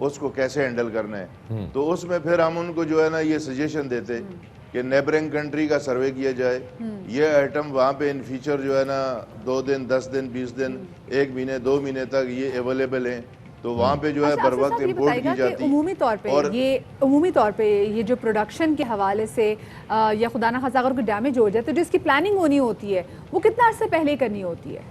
اس کو کیسے ہینڈل کرنا ہے. تو اس میں پھر ہم ان کو جو ہے نا یہ سجیشن دیتے کہ نیبرنگ کنٹری کا سروے کیا جائے, یہ آئٹم وہاں پہ ان فیچر جو ہے نا 2 دن 10 دن 20 دن 1 مہینے 2 مہینے تک یہ اویلیبل ہیں, تو وہاں پہ جو ہے بر وقت امپورٹ کی جاتی. عمومی طور پہ یہ جو پروڈکشن کے حوالے سے یا خدا نہ خواستہ اگر کوئی ڈیمیج ہو جائے تو جس کی پلاننگ ہونی ہوتی ہے وہ کتنا عرصے پہلے کرنی ہوتی ہے؟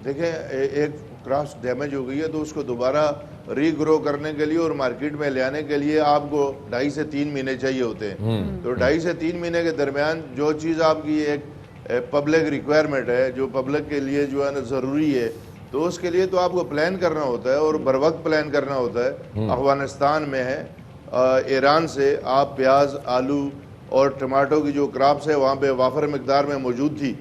دیکھیں ایک کرافٹ ڈیمیج ہو گئی ہے تو اس کو دوبارہ ری گرو کرنے کے لیے اور مارکیٹ میں لے آنے کے لیے آپ کو 2.5 سے 3 مہینے چاہیے ہوتے ہیں. تو 2.5 سے 3 مہینے کے درمیان جو چیز آپ کی ایک پبلک ریکوائرمنٹ ہے, جو پبلک کے لیے جو ہے نا ضروری ہے, تو اس کے لیے تو آپ کو پلان کرنا ہوتا ہے اور بر وقت پلان کرنا ہوتا ہے. افغانستان میں ہے, ایران سے آپ پیاز آلو اور ٹماٹو کی جو کراپس ہے وہاں پہ وافر مقدار میں موجود تھی,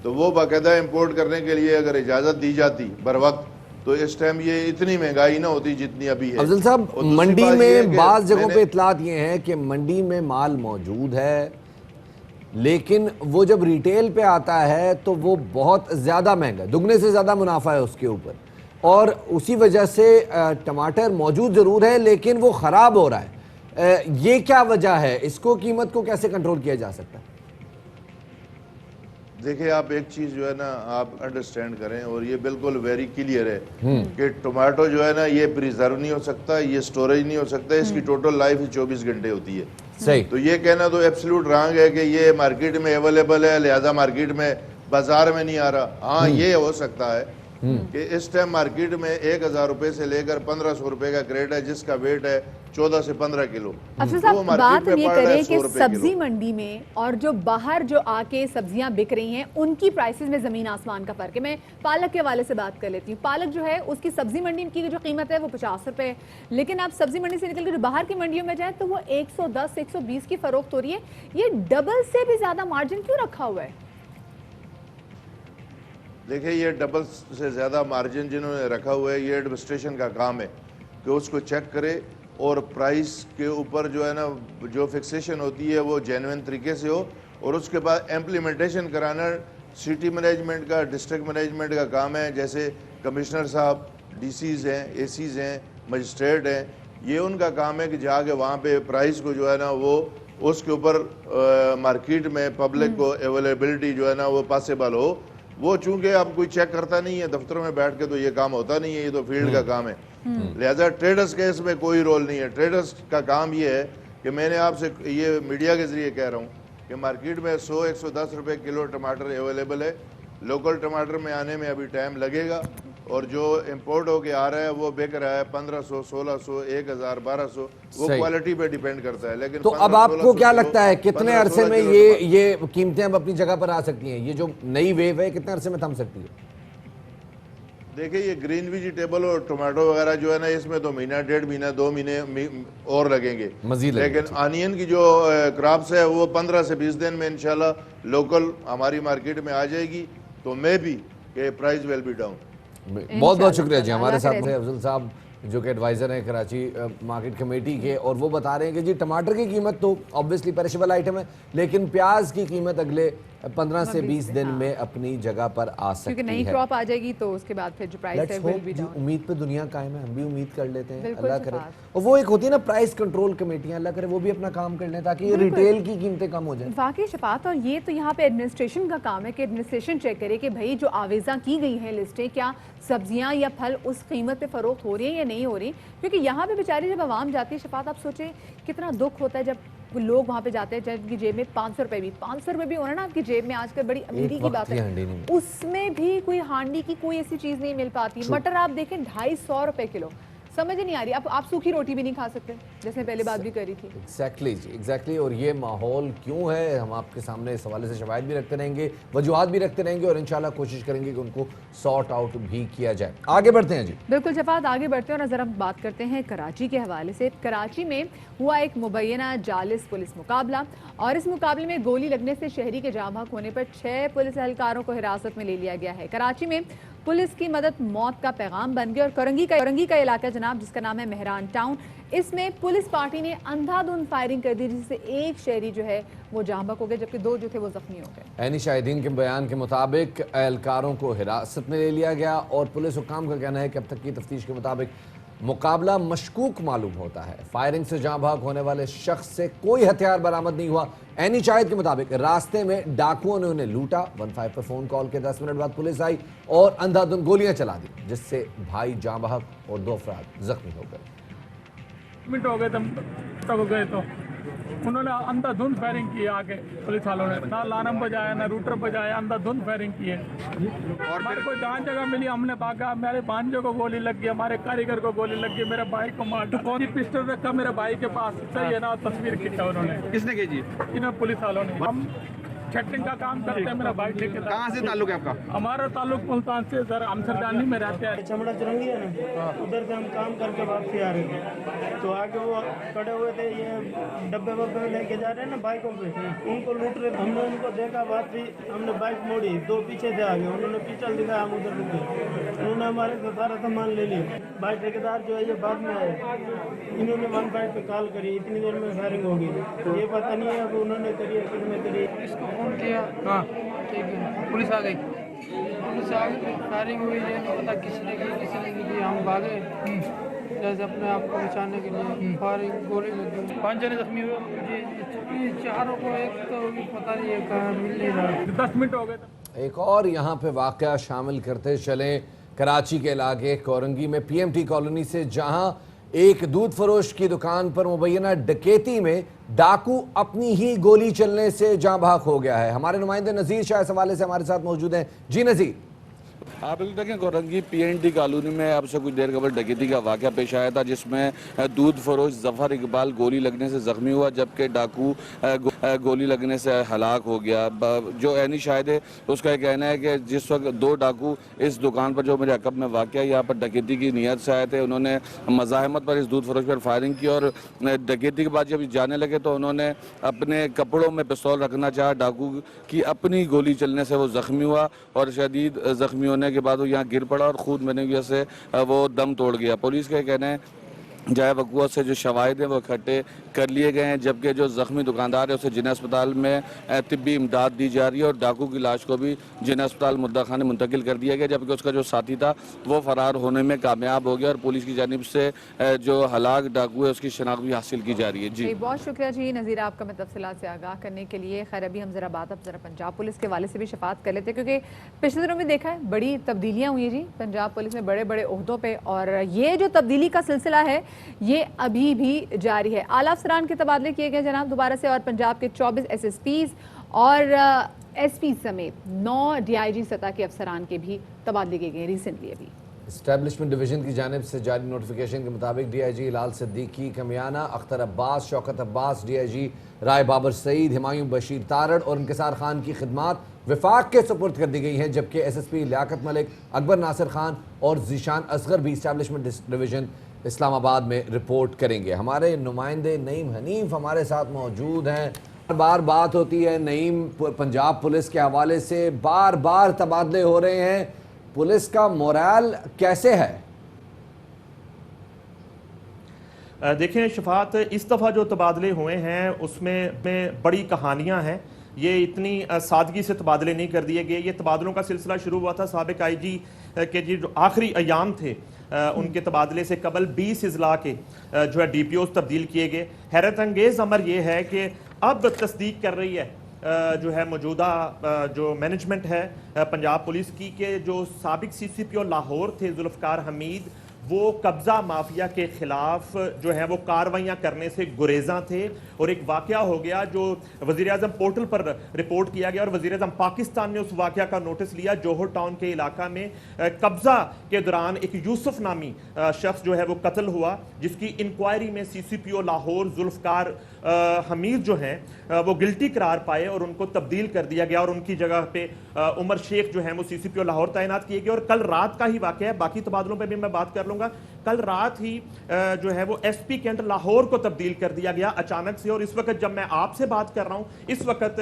تو وہ باقاعدہ امپورٹ کرنے کے لیے اگر اجازت دی جاتی بر وقت تو اس ٹائم یہ اتنی مہنگائی نہ ہوتی جتنی ابھی ہے. افضل صاحب, منڈی میں بعض جگہوں پہ اطلاعات یہ ہیں کہ منڈی میں مال موجود ہے لیکن وہ جب ریٹیل پہ آتا ہے تو وہ بہت زیادہ مہنگا, دگنے سے زیادہ منافع ہے اس کے اوپر, اور اسی وجہ سے ٹماٹر موجود ضرور ہے لیکن وہ خراب ہو رہا ہے. یہ کیا وجہ ہے, اس کو قیمت کو کیسے کنٹرول کیا جا سکتا ہے؟ دیکھیں آپ ایک چیز جو ہے نا آپ انڈرسٹینڈ کریں, اور یہ بالکل ویری کلیئر ہے کہ ٹماٹو جو ہے نا یہ پریزرو نہیں ہو سکتا, یہ سٹوریج نہیں ہو سکتا, اس کی ٹوٹل لائف 24 گھنٹے ہوتی ہے. صحیح. تو یہ کہنا تو ایبسلوٹ رانگ ہے کہ یہ مارکیٹ میں اویلیبل ہے لہذا مارکیٹ میں بازار میں نہیں آ رہا. ہاں یہ ہو سکتا ہے کہ اس ٹائم مارکیٹ میں 1000 روپے سے لے کر 1500 روپے کا کریٹ ہے جس کا ویٹ ہے 14 سے 15 کلو. افضل صاحب, بات یہ کریں کہ سبزی منڈی میں اور جو باہر جو آ کے سبزیاں بک رہی ہیں ان کی پرائسز میں زمین آسمان کا فرق ہے. میں پالک کے حوالے سے بات کر لیتی ہوں. پالک جو ہے اس کی سبزی منڈی کی جو قیمت ہے وہ 50 روپے ہے, لیکن آپ سبزی منڈی سے نکل کے جو باہر کی منڈیوں میں جائیں تو وہ 110 120 کی فروخت ہو رہی ہے. یہ ڈبل سے بھی زیادہ مارجن کیوں رکھا ہوا ہے؟ دیکھیں یہ ڈبل سے زیادہ مارجن جنہوں نے رکھا ہوا ہے یہ ایڈمنسٹریشن کا کام ہے کہ اس کو چیک کرے اور پرائس کے اوپر جو ہے نا جو فکسیشن ہوتی ہے وہ جینوئن طریقے سے ہو, اور اس کے بعد امپلیمنٹیشن کرانا سٹی مینجمنٹ کا ڈسٹرکٹ مینجمنٹ کا کام ہے. جیسے کمشنر صاحب, ڈی سیز ہیں, اے سیز ہیں, مجسٹریٹ ہیں, یہ ان کا کام ہے کہ جا کے وہاں پہ پرائس کو جو ہے نا وہ اس کے اوپر مارکیٹ میں پبلک کو اویلیبلٹی جو ہے نا وہ پاسبل ہو. وہ چونکہ اب کوئی چیک کرتا نہیں ہے دفتروں میں بیٹھ کے تو یہ کام ہوتا نہیں ہے, یہ تو فیلڈ کا کام ہے. لہذا ٹریڈرز کے اس میں کوئی رول نہیں ہے. ٹریڈرز کا کام یہ ہے کہ میں نے آپ سے یہ میڈیا کے ذریعے کہہ رہا ہوں کہ مارکیٹ میں 100-110 روپے کلو ٹماٹر اویلیبل ہے. لوکل ٹماٹر میں آنے میں ابھی ٹائم لگے گا, اور جو امپورٹ ہو کے آ رہا ہے وہ بک رہا ہے 1500 1600 1000 1200, وہ کوالٹی پہ ڈیپینڈ کرتا ہے. لیکن تو اب آپ کو کیا لگتا ہے کتنے عرصے میں یہ قیمتیں اب اپنی جگہ پر آ سکتی ہیں؟ یہ جو نئی ویو ہے کتنے عرصے میں تھم سکتی ہے؟ دیکھیں یہ گرین ویجیٹیبل اور ٹومیٹو وغیرہ جو ہے نا اس میں تو مہینہ 1.5 مہینہ 2 مہینے اور لگیں گے مزید, لیکن آنین کی جو کراپس ہے وہ 15 سے 20 دن میں انشاءاللہ لوکل ہماری مارکیٹ میں آ جائے گی, تو میں بھی کہ پرائز ول بی ڈاؤن. بہت بہت شکریہ جی. ہمارے ساتھ تھے افضل صاحب جو کہ ایڈوائزر ہیں کراچی مارکیٹ کمیٹی کے, اور وہ بتا رہے ہیں کہ جی ٹماٹر کی قیمت تو آبویسلی پیرشیبل آئٹم ہے لیکن پیاز کی قیمت اگلے 15 سے 20 دن میں اپنی جگہ پر آ سکتی ہے, کیونکہ نئی کراپ آ جائے گی تو اس کے بعد پھر جو پرائس ہے ول بی ڈاؤن. امید پہ دنیا قائم ہے, ہم بھی امید کر لیتے ہیں, اللہ کرے. اور وہ ایک ہوتی ہے نا پرائس کنٹرول کمیٹیاں, اللہ کرے وہ بھی اپنا کام کر لیں تاکہ ریٹیل کی قیمتیں کم ہو جائیں. واقعی شفاعت, اور یہ تو یہاں پہ ایڈمنسٹریشن کا کام ہے کہ ایڈمنسٹریشن چیک کرے کہ بھائی جو آویزاں کی گئی ہیں لسٹیں, کیا سبزیاں یا پھل اس قیمت پہ فروخت ہو رہی ہیں یا نہیں ہو رہی. کیونکہ یہاں پہ بیچاری جب عوام جاتی ہے شفاعت, آپ سوچیں کتنا دکھ ہوتا ہے جب لوگ وہاں پہ جاتے ہیں جن کی جیب میں 500 روپے بھی ہونا نا آپ کی جیب میں, آج کل بڑی امیری کی بات ہے, اس میں بھی کوئی ہانڈی کی کوئی ایسی چیز نہیں مل پاتی. مٹر آپ دیکھیں 250 روپے کلو, سمجھ نہیں آ رہی. اب آپ سوکھی روٹی بھی نہیں کھا سکتے جیسے پہلے بات بھی کری تھی. ایگزیکٹلی. اور یہ ماحول کیوں ہے, ہم آپ کے سامنے اس حوالے سے شواہد بھی رکھتے رہیں گے, وجوہات بھی رکھتے رہیں گے, اور انشاءاللہ کوشش کریں گے کہ ان کو سارٹ آؤٹ بھی کیا جائے. آگے بڑھتے ہیں جی. بالکل شفاعت, آگے بڑھتے ہیں اور ذرا بات کرتے ہیں کراچی کے حوالے سے. کراچی میں ہوا ایک مبینہ جالس پولیس مقابلہ, اور اس مقابلے میں گولی لگنے سے شہری کے جاں بحق ہونے پر 6 پولیس اہلکاروں کو حراست میں لے لیا گیا ہے. کراچی میں پولیس کی مدد موت کا پیغام بن گئی, اور کرنگی کا علاقہ جناب جس کا نام ہے مہران ٹاؤن, اس میں پولیس پارٹی نے اندھا دھند فائرنگ کر دی جس سے ایک شہری جو ہے وہ جاں بحق ہو گئے جبکہ 2 جو تھے وہ زخمی ہو گئے. عینی شاہدین کے بیان کے مطابق اہلکاروں کو حراست میں لے لیا گیا, اور پولیس حکام کا کہنا ہے کہ اب تک کی تفتیش کے مطابق مقابلہ مشکوک معلوم ہوتا ہے۔ فائرنگ سے جاں بحق ہونے والے شخص سے کوئی ہتھیار برآمد نہیں ہوا۔ عینی شاہد کے مطابق راستے میں ڈاکوؤں نے انہیں لوٹا۔ 15 پر فون کال کے 10 منٹ بعد پولیس آئی اور اندھا دھند گولیاں چلا دی، جس سے بھائی جاں بحق اور 2 افراد زخمی ہو گئے۔ منٹ ہو گئے تب گئے تو انہوں نے اندھا دھند فائرنگ کی آگے پولیس والوں نے، نہ لارم بجایا نہ روٹر بجایا، اندھا دھند فائرنگ کی ہے۔ ہمارے کو جہاں جگہ ملی ہم نے بھاگا، میرے بھانجے کو گولی لگ گئی، ہمارے کاریگر کو گولی لگ گئی، میرے بھائی کو مار کون پسٹل رکھا میرے بھائی کے پاس، صحیح ہے نا، تصویر کھینچا انہوں نے۔ کس نے کی جی؟ انہوں پولیس والوں نے۔ ہم چھٹنگ کا کام کرتے ہیں، میرا بھائی ٹھیکیدار۔ کہاں سے تعلق ہے آپ کا؟ ہمارا تعلق ملتان سے، سر ہم سرجانی میں رہتے ہیں۔ چمڑا چرنگی ہے نا، ادھر سے ہم کام کر کے واپسی آ رہے تھے تو آگے وہ کھڑے ہوئے تھے، یہ ڈبے وبے لے کے جا رہے ہیں نا بائکوں پہ، ان کو لوٹ رہے تھے۔ ہم نے ان کو دیکھا، واپسی ہم نے بائک موڑی، 2 پیچھے سے آگے، انہوں نے پیچھل دکھایا، ہم ادھر رکے، انہوں نے ہمارے سے سارا سامان لے لیا۔ بھائی ٹھیکیدار جو ہے یہ بعد میں آئے، انہوں نے 15 پہ کال کری، اتنی دیر میں فائرنگ ہو گئی، یہ پتہ نہیں ہے اب انہوں نے کری ہے کس نے کری۔ اس کو فون کیا، ہاں ٹھیک ہے، پولیس آ گئی، پولیس آ گئی، پھر فائرنگ ہوئی، یہ نہیں پتا کس نے کی کس نے کی، ہم بھاگے جیسے اپنے آپ کو بچانے کے لیے، فائرنگ گولی لگ گئی۔ 5 جنے زخمی ہوئے، یہ چاروں کو ایک تو پتہ نہیں ہے کہاں مل نہیں رہا۔ 10 منٹ ہو گئے تھے۔ ایک اور یہاں پہ واقعہ شامل کرتے چلیں کراچی کے علاقے کورنگی میں پی ایم ٹی کالونی سے، جہاں ایک دودھ فروش کی دکان پر مبینہ ڈکیتی میں ڈاکو اپنی ہی گولی چلنے سے جاں بحق ہو گیا ہے۔ ہمارے نمائندے نذیر شاہ اس حوالے سے ہمارے ساتھ موجود ہیں۔ جی نذیر۔ آپ بالکل دیکھیں، کورنگی پی این ٹی کالونی میں اب سے کچھ دیر قبل ڈکیتی کا واقعہ پیش آیا تھا، جس میں دودھ فروش ظفر اقبال گولی لگنے سے زخمی ہوا، جبکہ ڈاکو گولی لگنے سے ہلاک ہو گیا۔ جو عینی شاہد ہے اس کا یہ کہنا ہے کہ جس وقت 2 ڈاکو اس دکان پر جو میرے عقب میں واقعہ یہاں پر ڈکیتی کی نیت سے آئے تھے، انہوں نے مزاحمت پر اس دودھ فروش پر فائرنگ کی، اور ڈکیتی کے بعد جب جانے لگے تو انہوں نے اپنے کپڑوں میں پستول رکھنا چاہا، ڈاکو کی اپنی گولی چلنے سے وہ زخمی ہوا، اور شدید زخمی ہونے کے بعد وہ یہاں گر پڑا اور خون بہنے کی وجہ سے وہ دم توڑ گیا۔ پولیس کا کہنا ہے جائے وقوع سے جو شواہد ہیں وہ اکٹھے کر لیے گئے ہیں، جبکہ جو زخمی دکاندار ہے اسے جنہ اسپتال میں طبی امداد دی جا رہی ہے، اور ڈاکو کی لاش کو بھی جنہ اسپتال مدعا خانے منتقل کر دیا گیا، جبکہ اس کا جو ساتھی تھا وہ فرار ہونے میں کامیاب ہو گیا، اور پولیس کی جانب سے جو ہلاک ڈاکو ہے اس کی شناخت بھی حاصل کی جا رہی ہے۔ جی بہت شکریہ جی نذیر آپ کا میں تفصیلات سے آگاہ کرنے کے لیے۔ خیر ابھی ہم ذرا بات پنجاب پولیس کے حوالے سے بھی شفاعت کر لیتے ہیں، کیونکہ پچھلے دنوں میں دیکھا ہے بڑی تبدیلیاں ہوئی ہیں جی پنجاب پولیس میں بڑے بڑے عہدوں پہ، اور یہ جو تبدیلی کا سلسلہ ہے یہ ابھی بھی جاری ہے۔ اعلیٰ افسران کے تبادلے کیے گئے جناب دوبارہ سے، اور پنجاب کے 24 ایس ایس پیز اور ایس پی سمیت 9 ڈی آئی جی سطح کے افسران کے بھی تبادلے کیے گئے ریسنٹلی۔ ابھی اسٹیبلشمنٹ ڈویژن کی جانب سے جاری نوٹیفیکیشن کے مطابق D I G Hilal Siddiqui Kamiana, Akhtar Abbas, Shaukat Abbas, D I G Rai Babar Saeed, Humayun Bashir Tarar اور انکسار خان کی خدمات وفاق کے سپرد کر دی گئی ہیں، جبکہ ایس ایس پی لیاقت ملک، اکبر ناصر خان اور ذیشان اصغر بھی اسٹیبلشمنٹ ڈویژن اسلام آباد میں رپورٹ کریں گے۔ ہمارے نمائندے نعیم حنیف ہمارے ساتھ موجود ہیں۔ بار بات ہوتی ہے نعیم، پنجاب پولیس کے حوالے سے بار بار تبادلے ہو رہے ہیں، پولیس کا مورال کیسے ہے؟ دیکھیں شفاعت، اس دفعہ جو تبادلے ہوئے ہیں اس میں بڑی کہانیاں ہیں، یہ اتنی سادگی سے تبادلے نہیں کر دیے گئے۔ یہ تبادلوں کا سلسلہ شروع ہوا تھا سابق آئی جی کے جو آخری ایام تھے ان کے تبادلے سے قبل 20 اضلاع کے جو ہے ڈی پی اوز تبدیل کیے گئے۔ حیرت انگیز امر یہ ہے کہ اب تصدیق کر رہی ہے جو ہے موجودہ جو مینجمنٹ ہے پنجاب پولیس کی، کہ جو سابق سی سی پی او لاہور تھے ذوالفقار حمید، وہ قبضہ مافیا کے خلاف جو ہے وہ کارروائیاں کرنے سے گریزاں تھے، اور ایک واقعہ ہو گیا جو وزیراعظم پورٹل پر رپورٹ کیا گیا، اور وزیراعظم پاکستان نے اس واقعہ کا نوٹس لیا۔ جوہر ٹاؤن کے علاقہ میں قبضہ کے دوران ایک یوسف نامی شخص جو ہے وہ قتل ہوا، جس کی انکوائری میں سی سی پی او لاہور ذوالفقار حمید جو ہیں وہ گلٹی قرار پائے اور ان کو تبدیل کر دیا گیا، اور ان کی جگہ پہ عمر شیخ جو ہیں وہ سی سی پی او لاہور تعینات کیے گئے۔ اور کل رات کا ہی واقعہ ہے، باقی تبادلوں پہ بھی میں بات کر لوں گا۔ کل رات ہی جو ہے وہ ایس پی کینٹ لاہور کو تبدیل کر دیا گیا اچانک سے، اور اس وقت جب میں آپ سے بات کر رہا ہوں اس وقت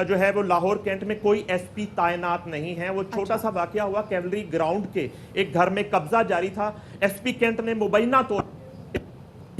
جو ہے وہ لاہور کینٹ میں کوئی ایس پی تعینات نہیں ہے۔ وہ چھوٹا سا واقعہ ہوا کیولری گراؤنڈ کے ایک گھر میں قبضہ جاری تھا، ایس پی کینٹ نے مبینہ طور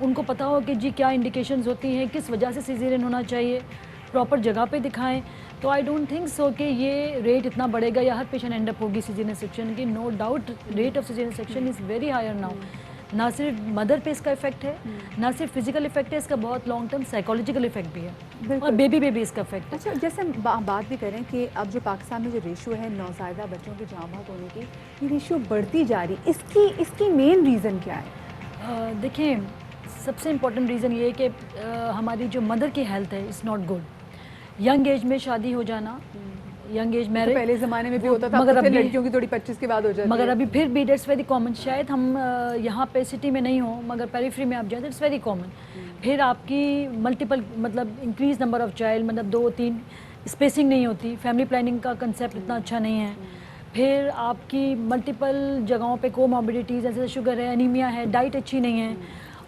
ان کو پتہ ہو کہ جی کیا انڈیکیشنز ہوتی ہیں, کس وجہ سے سیزیرین ہونا چاہیے, پراپر جگہ پہ دکھائیں. تو آئی ڈونٹ تھنک سو کہ یہ ریٹ اتنا بڑھے گا یا ہر پیشنٹ اینڈ اپ ہوگی سیزیرین سیکشن کی. No doubt rate of caesarean section is very higher now. نہ صرف مدر پہ اس کا افیکٹ ہے, نہ صرف فزیکل افیکٹ ہے, اس کا بہت لانگ ٹرم سائیکالوجیکل افیکٹ بھی ہے, اور بیبی پہ بھی اس کا افیکٹ ہے. اچھا, جیسے ہم بات بھی کریں کہ اب جو پاکستان میں جو ریشو ہے نوزائیدہ بچوں کی جاں بحق ہونے کی, یہ ریشو بڑھتی جا رہی, اس کی مین ریزن کیا ہے؟ دیکھیں, سب سے امپورٹنٹ ریزن یہ ہے کہ ہماری جو مدر کی ہیلتھ ہے it's not good. Young age میں شادی ہو جانا, ینگ ایج میرج پہلے زمانے میں بھی ہوتا تھا, مگر اب ابھی لڑکیوں کی تھوڑی 25 کے بعد ہو جاتی ہے, مگر ابھی پھر بھی دیٹس ویری کامن. شاید ہم یہاں پہ سٹی میں نہیں ہوں, مگر پیریفری میں آپ جائیں دیٹس ویری کامن. پھر آپ کی ملٹیپل مطلب انکریز نمبر آف چائلڈ, مطلب 2-3 اسپیسنگ نہیں ہوتی, فیملی پلاننگ کا کنسیپٹ اتنا اچھا نہیں ہے. پھر آپ کی ملٹیپل جگہوں پہ کو موربیڈیٹیز جیسے شوگر ہے, انیمیا ہے, ڈائٹ اچھی نہیں ہے,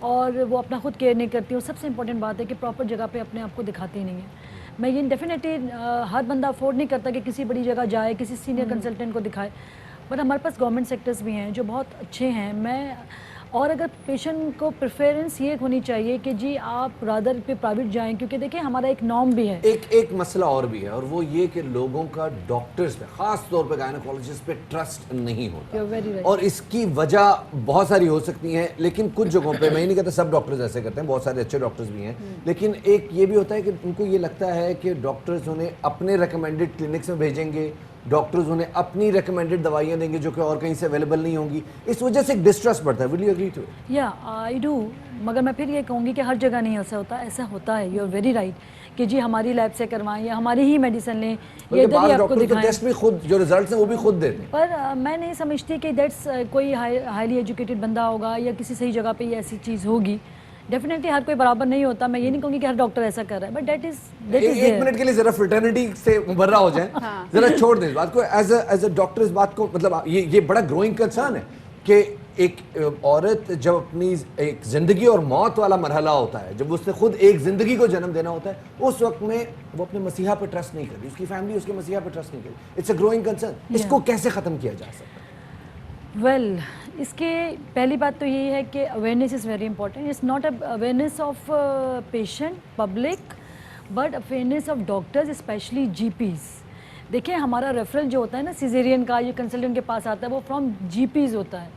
اور وہ اپنا خود کیئر نہیں کرتی. اور سب سے امپورٹنٹ بات ہے کہ پراپر جگہ پہ اپنے آپ کو دکھاتی نہیں ہے. میں یہ ڈیفینیٹلی ہر بندہ افورڈ نہیں کرتا کہ کسی بڑی جگہ جائے, کسی سینئر کنسلٹنٹ کو دکھائے, بٹ ہمارے پاس گورنمنٹ سیکٹرز بھی ہیں جو بہت اچھے ہیں. اور اگر پیشنٹ کو پریفرنس یہ ہونی چاہیے کہ جی آپ رادر پہ پرائیویٹ جائیں, کیونکہ دیکھیں ہمارا ایک نارم بھی ہے. ایک مسئلہ اور بھی ہے, اور وہ یہ کہ لوگوں کا ڈاکٹرز پہ, خاص طور پہ گائنیکالوجسٹ پہ ٹرسٹ نہیں ہوتا, اور اس کی وجہ بہت ساری ہو سکتی ہیں. لیکن کچھ جگہوں پہ, میں یہ نہیں کہتا سب ڈاکٹرز ایسے کرتے ہیں, بہت سارے اچھے ڈاکٹرز بھی ہیں, لیکن ایک یہ بھی ہوتا ہے کہ ان کو یہ لگتا ہے کہ ڈاکٹرز انہیں اپنے ریکمینڈڈ کلینکس میں بھیجیں گے, ڈاکٹرز انہیں اپنی ریکمینڈڈ دوائیاں دیں گے جو کہ اور کہیں سے اویلیبل نہیں ہوں گی. اس وجہ سے ایک ڈسٹرسٹ بڑھتا ہے. Will you agree to it? یا آئی ڈو, مگر میں پھر یہ کہوں گی کہ ہر جگہ نہیں ایسا ہوتا. ایسا ہوتا ہے, یو آر ویری رائٹ, کہ جی ہماری لیب سے کروائیں یا ہماری ہی میڈیسن لیں یا ادھر ہی آپ کو دکھائیں. ٹیسٹ بھی خود جو ریزلٹس ہیں وہ بھی خود دیتے ہیں. پر میں نہیں سمجھتی کہ دیٹس کوئی ہائیلی ایجوکیٹڈ بندہ ہوگا یا کسی صحیح جگہ پہ یہ ایسی چیز ہوگی. ڈیفینیٹلی ہر کوئی برابر نہیں ہوتا, میں یہ نہیں کہوں گی کہ ہر ڈاکٹر ایسا کر رہا ہے, بٹ دیٹ از ایک منٹ کے لیے ذرا فرٹرنٹی سے مبرہ ہو جائیں, ذرا چھوڑ دیں اس بات کو. ایز اے ڈاکٹر اس بات کو, مطلب یہ بڑا گروئنگ کنسرن ہے کہ ایک عورت جب اپنی ایک زندگی اور موت والا مرحلہ ہوتا ہے, جب اس نے خود ایک زندگی کو جنم دینا ہوتا ہے, اس وقت میں وہ اپنے مسیحا پہ ٹرسٹ نہیں کرتی, اس کی فیملی اس کے مسیحا پہ ٹرسٹ نہیں کرتی. It's a growing concern. اس کو کیسے ختم کیا جا سکتا ہے؟ ویل, اس کے پہلی بات تو یہی ہے کہ awareness is very important. It's not awareness of patient public, but awareness of doctors, especially GPs. دیکھیں ہمارا ریفرل جو ہوتا ہے نا سیزیرین کا, یہ کنسلٹنٹ کے پاس آتا ہے, وہ فرام جی پیز ہوتا ہے.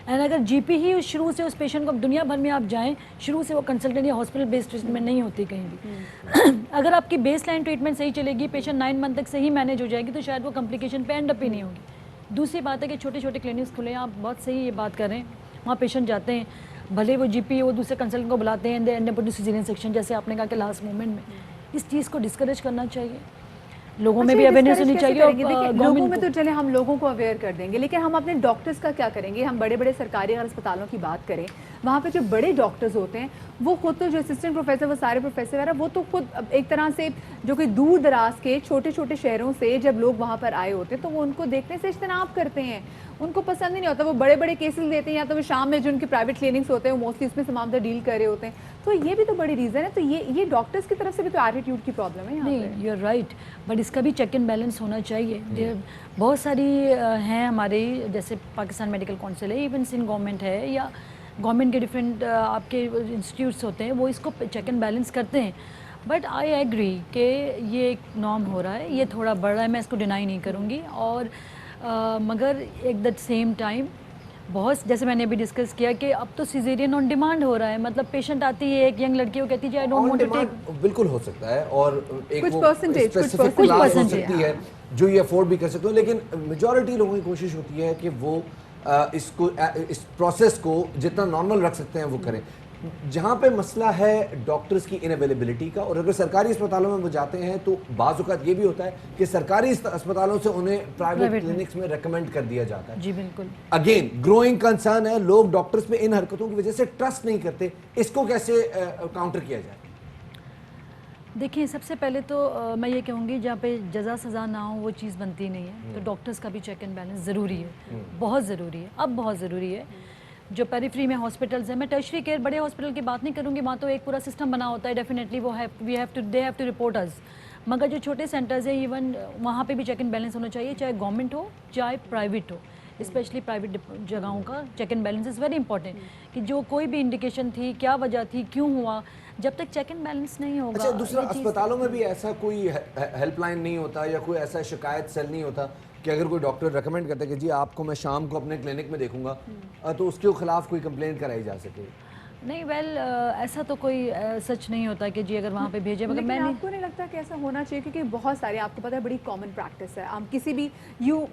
اینڈ اگر جی پی ہی شروع سے اس پیشنٹ کو, دنیا بھر میں آپ جائیں, شروع سے وہ کنسلٹنٹ یا ہاسپٹل بیسڈ ٹریٹمنٹ نہیں ہوتی کہیں بھی. اگر آپ کی بیس لائن ٹریٹمنٹ صحیح چلے گی, پیشنٹ 9 منتھ تک صحیح مینیج ہو جائے گی, تو شاید وہ کمپلیکیشن پہ اینڈ اپ ہی نہیں ہوگی. دوسری بات ہے کہ چھوٹے چھوٹے کلینکس کھلے ہیں, آپ بہت صحیح یہ بات کر رہے ہیں, وہاں پیشنٹ جاتے ہیں, بھلے وہ جی پی وہ دوسرے کنسلٹنٹ کو بلاتے ہیں, end up to caesarean section, جیسے آپ نے کہا کہ لاسٹ مومنٹ میں. اس چیز کو ڈسکریج کرنا چاہیے, لوگوں میں بھی اویئرنیس ہونی چاہیے. لوگوں میں تو چلے ہم لوگوں کو اویئر کر دیں گے, لیکن ہم اپنے ڈاکٹرز کا کیا کریں گے؟ ہم بڑے بڑے سرکاری اگر اسپتالوں کی بات کریں, وہاں پہ جو بڑے ڈاکٹرز ہوتے ہیں وہ خود تو, جو اسسٹنٹ پروفیسر وہ سارے پروفیسر وغیرہ, وہ تو خود ایک طرح سے جو کہ دور دراز کے چھوٹے چھوٹے شہروں سے جب لوگ وہاں پر آئے ہوتے ہیں تو وہ ان کو دیکھنے سے اجتناب کرتے ہیں, ان کو پسند ہی نہیں ہوتا. وہ بڑے بڑے کیسز لیتے ہیں, یا تو وہ شام میں جو ان کے پرائیویٹ کلینکس ہوتے ہیں وہ موسٹلی اس میں معاملہ ڈیل کر رہے ہوتے ہیں. تو یہ بھی تو بڑی ریزن ہے. تو یہ ڈاکٹرز کی طرف سے بھی تو ایٹیٹیوڈ کی پرابلم ہے. نہیں, یو آر رائٹ, بٹ اس کا بھی چیک اینڈ بیلنس ہونا چاہیے. بہت ساری ہیں ہمارے, جیسے پاکستان میڈیکل کونسل ہے, ایون سندھ گورنمنٹ ہے, یا گورنمنٹ کے ڈفرینٹ آپ کے انسٹیٹیوٹس ہوتے ہیں, وہ اس کو چیک اینڈ بیلنس کرتے ہیں. بٹ آئی ایگری کہ یہ ایک نارم ہو رہا ہے, یہ تھوڑا بڑھ رہا ہے, میں اس کو ڈینائی نہیں کروں گی. اور مگر ایٹ دا سیم ٹائم بہت, جیسے میں نے ابھی ڈسکس کیا کہ اب تو سیزیرین آن ڈیمانڈ ہو رہا ہے. مطلب پیشنٹ آتی ہے, ایک ینگ لڑکی, وہ کہتی ہے I don't want to take. بالکل ہو سکتا ہے, اور ایک کچھ وہ percentage اسپیسیفک کلاس ہو سکتی ہے جو یہ افورڈ بھی کر سکتے ہو, لیکن میجورٹی لوگوں کی کوشش ہوتی ہے کہ وہ اس پروسیس کو جتنا نارمل رکھ سکتے ہیں وہ کریں. جہاں پہ مسئلہ ہے ڈاکٹرز کی ان اویلیبلٹی کا, اور اگر سرکاری اسپتالوں میں وہ جاتے ہیں تو بعض اوقات یہ بھی ہوتا ہے کہ سرکاری اسپتالوں سے انہیں پرائیویٹ کلینکس میں ریکمینڈ کر دیا جاتا ہے. جی بالکل. اگین گروئنگ کنسرن ہے, لوگ ڈاکٹرز پہ ان حرکتوں کی وجہ سے ٹرسٹ نہیں کرتے. اس کو کیسے کاؤنٹر کیا جائے؟ دیکھیں, سب سے پہلے تو میں یہ کہوں گی جہاں پہ جزا سزا نہ ہو وہ چیز بنتی نہیں ہے, تو ڈاکٹرز کا بھی چیک اینڈ بیلنس ضروری ہے, بہت ضروری ہے, اب بہت ضروری ہے. جو پیریفری میں ہاسپٹلز ہیں, میں ٹرشری کیئر بڑے ہاسپٹل کی بات نہیں کروں گی, وہاں تو ایک پورا سسٹم بنا ہوتا ہے, ڈیفینیٹلی وہ دے ہیو ٹو رپورٹ اس. مگر جو چھوٹے سینٹرز ہیں, ایون وہاں پہ بھی چیک اینڈ بیلنس ہونا چاہیے, چاہے گورنمنٹ ہو چاہے پرائیویٹ ہو. اسپیشلی پرائیویٹ جگہوں کا check and balance is very important کہ جو کوئی بھی انڈیکیشن تھی کیا وجہ تھی کیوں ہوا جب تک چیک اینڈ بیلنس نہیں ہوگا. اچھا دوسرا اسپتالوں میں بھی ایسا کوئی ہیلپ لائن نہیں ہوتا یا کوئی ایسا شکایت سیل نہیں ہوتا کہ اگر کوئی ڈاکٹر ریکمینڈ کرتا ہے کہ جی آپ کو میں شام کو اپنے کلینک میں دیکھوں گا تو اس کے خلاف کوئی کمپلین کرائی جا سکے؟ نہیں ویل ایسا تو کوئی سچ نہیں ہوتا کہ جی اگر وہاں پہ بھیجے مگر میں آپ کو نہیں لگتا کہ ایسا ہونا چاہیے کیونکہ بہت سارے آپ کو پتہ ہے بڑی کامن پریکٹس ہے. ہم کسی بھی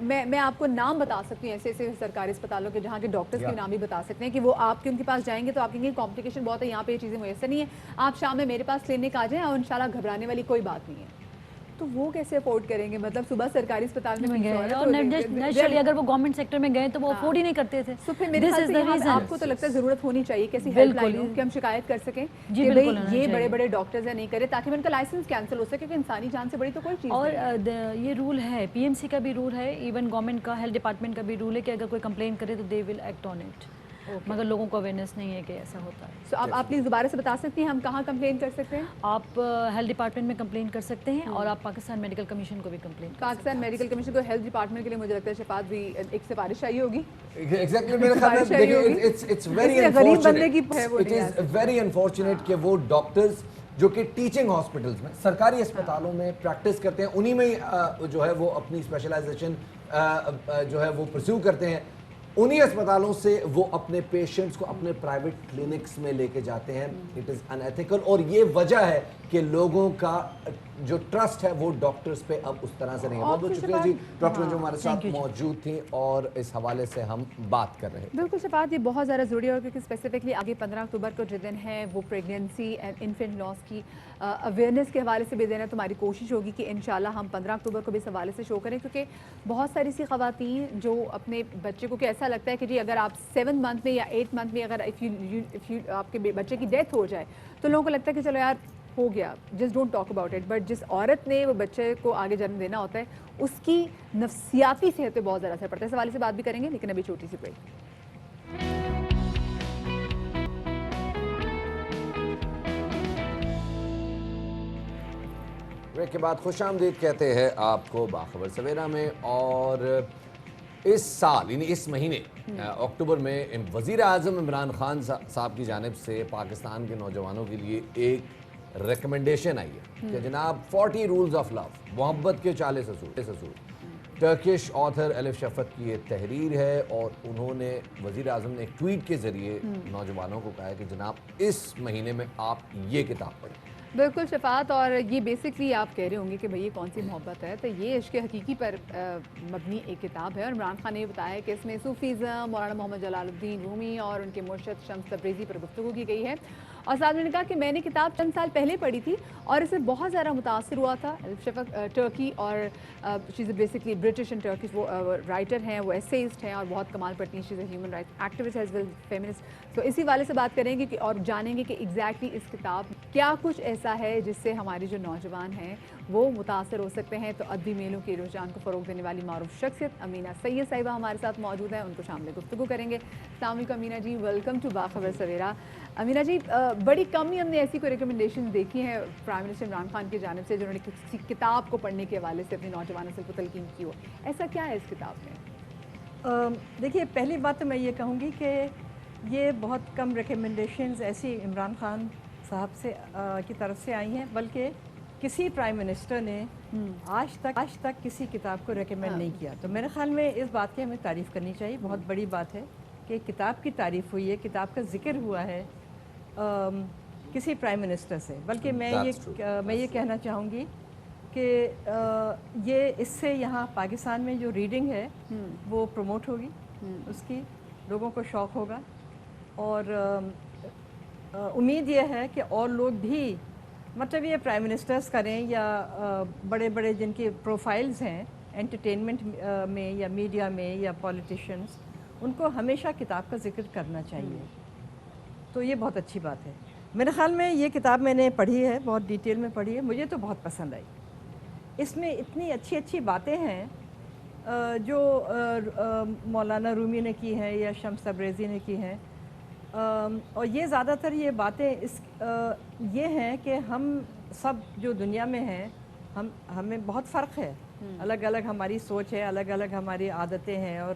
میں آپ کو نام بتا سکتی ہوں ایسے ایسے سرکاری اسپتالوں کے جہاں کے ڈاکٹرس کے نام بھی بتا سکتے ہیں کہ وہ آپ کے ان کے پاس جائیں گے تو آپ کہیں گے کمپلیکیشن بہت ہے یہاں پہ یہ چیزیں میسر نہیں ہیں, آپ شام میں میرے پاس کلینک آ جائیں اور انشاءاللہ گھبرانے والی کوئی بات نہیں ہے. تو وہ کیسے افورڈ کریں گے؟ مطلب صبح سرکاری اسپتال میں گئے اور نیچرلی اگر وہ گورنمنٹ سیکٹر میں گئے تو وہ افورڈ ہی نہیں کرتے تھے. تو پھر میرے خیال سے آپ کو تو لگتا ہے ضرورت ہونی چاہیے کیسی ہیلپ لائن کہ ہم شکایت کر سکیں کہ بھئی یہ بڑے بڑے ڈاکٹرز ہیں نہیں کرے تاکہ ان کا لائسنس کینسل ہو سکے کیونکہ انسانی جان سے بڑی تو کوئی چیز اور یہ رول ہے پی ایم سی کا بھی رول ہے ایون گورنمنٹ کا ہیلتھ ڈپارٹمنٹ کا بھی رول ہے کہ اگر کوئی کمپلین کرے تو دے ول ایکٹ آن اٹ مگر لوگوں کو اویئرنیس نہیں ہے کہ ایسا ہوتا ہے. سو آپ پلیز دوبارہ سے بتا سکتی ہیں ہم کہاں کمپلین کر سکتے ہیں؟ آپ ہیلتھ ڈپارٹمنٹ میں کمپلین کر سکتے ہیں اور آپ پاکستان میڈیکل کمیشن کو بھی کمپلین پاکستان میڈیکل کمیشن کو ہیلتھ ڈپارٹمنٹ کے لیے مجھے لگتا ہے شفاعت بھی ایک سفارش آئی ہوگی. ایگزیکٹلی میرے خیال میں اٹس ویری انفارچونیٹ کہ وہ ڈاکٹرز جو کہ ٹیچنگ ہاسپٹلز میں سرکاری اسپتالوں میں پریکٹس کرتے ہیں انہی میں جو ہے وہ اپنی اسپیشلائزیشن جو ہے وہ پرسیو کرتے ہیں انہی اسپتالوں سے وہ اپنے پیشنٹس کو اپنے پرائیویٹ کلینکس میں لے کے جاتے ہیں. اٹ از ان ایتھیکل اور یہ وجہ ہے کہ لوگوں کا جو ٹرسٹ ہے وہ ڈاکٹرز پہ اب اس طرح سے نہیں ہے. بہت بہت شکریہ جی ڈاکٹر جو ہمارے ساتھ موجود تھیں اور اس حوالے سے ہم بات کر رہے ہیں. بالکل شفاعت یہ بہت زیادہ ضروری ہے کیونکہ اسپیسیفکلی آگے 15 اکتوبر کو جو دن ہے وہ پریگنینسی اینڈ انفینٹ لاس کی اویئرنیس کے حوالے سے بھی دینا تو ہماری کوشش ہوگی کہ انشاءاللہ ہم 15 اکتوبر کو بھی اس حوالے سے شو کریں کیونکہ بہت ساری ایسی خواتین جو اپنے بچے کو کہ ایسا لگتا ہے کہ جی اگر آپ 7 منتھ میں یا 8 منتھ میں اگر آپ کے بچے کی ڈیتھ ہو جائے تو لوگوں کو لگتا ہے کہ چلو یار ہو گیا just don't talk about it. But جس عورت نے وہ بچے کو آگے جنم دینا ہوتا ہے اس کی نفسیاتی صحت پہ بہت زیادہ اثر پڑتا ہے. اس حوالے سے بات بھی کریں گے لیکن ابھی چھوٹی سی بریک. بریک کے بعد خوش آمدید کہتے ہیں آپ کو باخبر سویرا میں. اور اس سال یعنی اس مہینے اکتوبر میں وزیر اعظم عمران خان صاحب کی جانب سے پاکستان کے نوجوانوں کے لیے ایک ریکمنڈیشن آئی ہے کہ جناب 40 رولز آف لو محبت کے 40 اصول. ٹرکش آتھر الف شفت کی یہ تحریر ہے اور انہوں نے وزیر اعظم نے ایک ٹویٹ کے ذریعے نوجوانوں کو کہا ہے کہ جناب اس مہینے میں آپ یہ کتاب پڑھیں. بالکل شفاعت اور یہ بیسکلی آپ کہہ رہے ہوں گے کہ بھئی یہ کون سی محبت ہے تو یہ عشق حقیقی پر مبنی ایک کتاب ہے اور عمران خان نے یہ بتایا کہ اس میں صوفیزم مولانا محمد جلال الدین رومی اور ان کے مرشد شمس تبریزی پر گفتگو کی گئی ہے. اور ساتھ نے کہا کہ میں نے کتاب چند سال پہلے پڑھی تھی اور اسے بہت زیادہ متاثر ہوا تھا. شفق ٹرکی اور she's basically British and Turkish وہ رائٹر ہیں وہ ایسیسٹ ہیں اور بہت کمال پڑھتی ہیں. She's a human rights activist as well feminist. تو اسی والے سے بات کریں گے کہ اور جانیں گے کہ ایگزیکٹلی اس کتاب کیا کچھ ایسا ہے جس سے ہمارے جو نوجوان ہیں وہ متاثر ہو سکتے ہیں. تو ادبی میلوں کے رجحان کو فروغ دینے والی معروف شخصیت امینہ سید صاحبہ ہمارے ساتھ موجود ہیں. ان کو شامل گفتگو کریں گے. السلام علیکم امینہ جی, ویلکم ٹو باخبر سویرا. امینہ جی بڑی کم ہی ہم نے ایسی کوئی ریکمنڈیشن دیکھی ہیں پرائم منسٹر عمران خان کی جانب سے جنہوں نے کسی کتاب کو پڑھنے کے حوالے سے اپنے نوجوانوں سے تلقین کی ہو. ایسا کیا ہے اس کتاب میں؟ دیکھیے پہلی بات تو میں یہ کہوں گی کہ یہ بہت کم ریکمنڈیشنز ایسی عمران خان صاحب سے کی طرف سے آئی ہیں بلکہ کسی پرائم منسٹر نے آج تک کسی کتاب کو ریکمینڈ نہیں کیا. تو میرے خیال میں اس بات کی ہمیں تعریف کرنی چاہیے. بہت بڑی بات ہے کہ کتاب کی تعریف ہوئی ہے, کتاب کا ذکر ہوا ہے کسی پرائم منسٹر سے. بلکہ میں یہ کہنا چاہوں گی کہ یہ اس سے یہاں پاکستان میں جو ریڈنگ ہے وہ پروموٹ ہوگی, اس کی لوگوں کو شوق ہوگا اور امید یہ ہے کہ اور لوگ بھی مطلب یہ پرائم منسٹرز کریں یا بڑے بڑے جن کی پروفائلز ہیں انٹرٹینمنٹ میں یا میڈیا میں یا پولیٹیشنز, ان کو ہمیشہ کتاب کا ذکر کرنا چاہیے. تو یہ بہت اچھی بات ہے. میرے خیال میں یہ کتاب میں نے پڑھی ہے, بہت ڈیٹیل میں پڑھی ہے, مجھے تو بہت پسند آئی. اس میں اتنی اچھی اچھی باتیں ہیں جو مولانا رومی نے کی ہیں یا شمس تبریزی نے کی ہیں. اور یہ زیادہ تر یہ باتیں یہ ہیں کہ ہم سب جو دنیا میں ہیں ہمیں بہت فرق ہے, الگ الگ ہماری سوچ ہے, الگ الگ ہماری عادتیں ہیں اور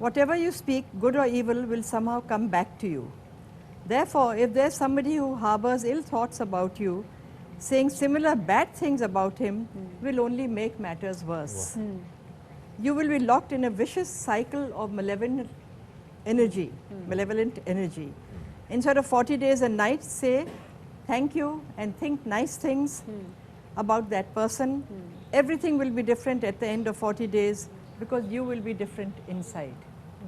Whatever you speak, good or evil, will somehow come back to you. Therefore, if there's somebody who harbors ill thoughts about you, saying similar bad things about him will only make matters worse. You will be locked in a vicious cycle of malevolent energy. Instead of 40 days and nights, say thank you and think nice things about that person. Everything will be different at the end of 40 days because you will be different inside.